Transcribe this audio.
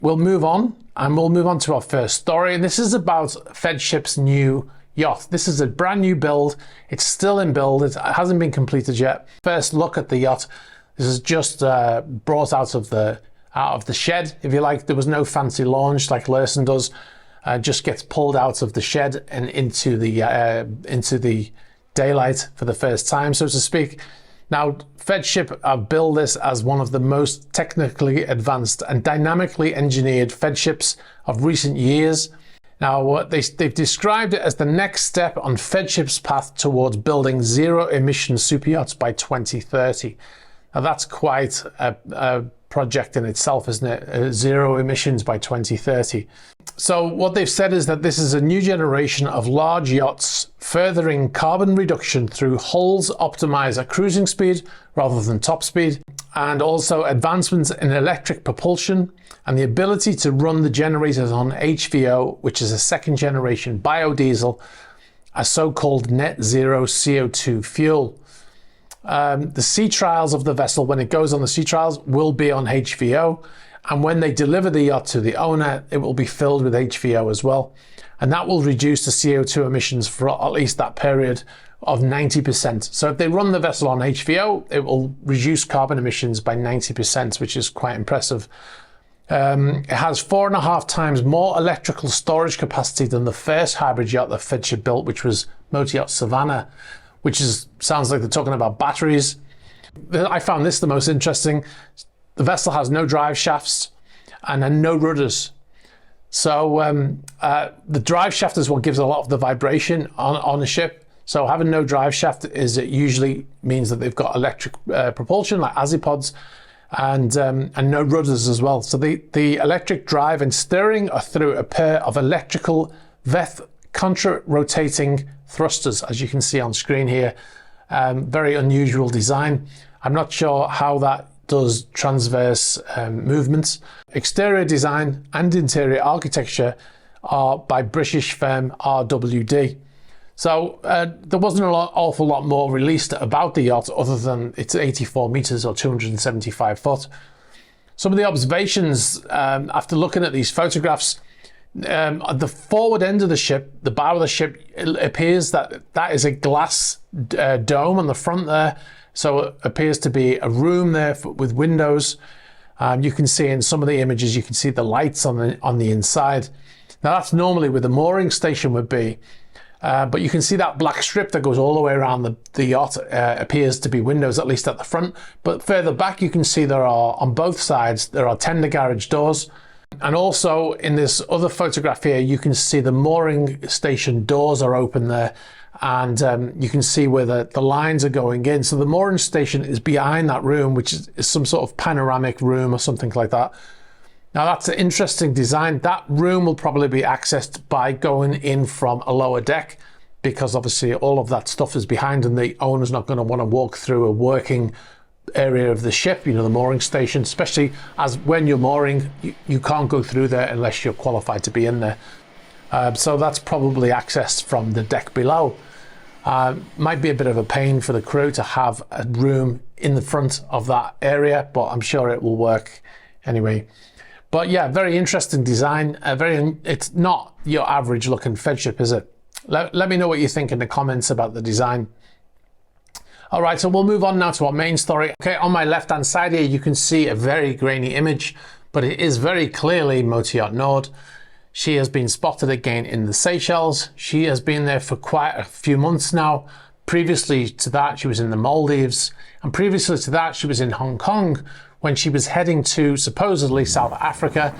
we'll move on to our first story. And this is about Feadship's new yacht. This is a brand new build. It's still in build. It hasn't been completed yet. First look at the yacht. This is just brought out of the shed, if you like. There was no fancy launch like Lursen does. Just gets pulled out of the shed and into the daylight for the first time, so to speak. Now, Feadship build this as one of the most technically advanced and dynamically engineered Feadships of recent years. Now, they've described it as the next step on Feadship's path towards building zero-emission superyachts by 2030. Now, that's quite a project in itself, isn't it? Zero emissions by 2030. So what they've said is that this is a new generation of large yachts furthering carbon reduction through hulls optimized at cruising speed rather than top speed, and also advancements in electric propulsion and the ability to run the generators on HVO, which is a second generation biodiesel, a so-called net zero CO2 fuel. The sea trials of the vessel, when it goes on the sea trials, will be on HVO, and when they deliver the yacht to the owner, it will be filled with HVO as well, and that will reduce the CO2 emissions for at least that period of 90%. So if they run the vessel on HVO, it will reduce carbon emissions by 90%, which is quite impressive. It has 4.5 times more electrical storage capacity than the first hybrid yacht that Feadship built, which was Motor Yacht Savannah, which sounds like they're talking about batteries. I found this the most interesting. The vessel has no drive shafts and no rudders. So the drive shaft is what gives a lot of the vibration on a ship. So having no drive shaft it usually means that they've got electric propulsion like azipods and no rudders as well. So the electric drive and steering are through a pair of electrical Veth contra-rotating thrusters, as you can see on screen here. Very unusual design. I'm not sure how that does transverse movements. Exterior design and interior architecture are by British firm RWD. So there wasn't an awful lot more released about the yacht other than it's 84 meters or 275 foot. Some of the observations after looking at these photographs, at the forward end of the ship, the bow of the ship, it appears that is a glass dome on the front there. So it appears to be a room there with windows. You can see in some of the images, you can see the lights on the inside. Now that's normally where the mooring station would be. But you can see that black strip that goes all the way around the yacht appears to be windows, at least at the front. But further back, you can see there are, on both sides, there are tender garage doors. And also in this other photograph here, you can see the mooring station doors are open there. And you can see where the lines are going in. So the mooring station is behind that room, which is some sort of panoramic room or something like that. Now that's an interesting design. That room will probably be accessed by going in from a lower deck, because obviously all of that stuff is behind and the owner's not going to want to walk through a working area of the ship, the mooring station, especially as when you're mooring, you can't go through there unless you're qualified to be in there. So that's probably accessed from the deck below. Might be a bit of a pain for the crew to have a room in the front of that area, but I'm sure it will work anyway. But yeah, very interesting design. It's not your average looking Feadship, is it? Let me know what you think in the comments about the design. All right, so we'll move on now to our main story. Okay, on my left-hand side here, you can see a very grainy image, but it is very clearly Motor Yacht Nord. She has been spotted again in the Seychelles. She has been there for quite a few months now. Previously to that, she was in the Maldives. And previously to that, she was in Hong Kong when she was heading to supposedly South Africa.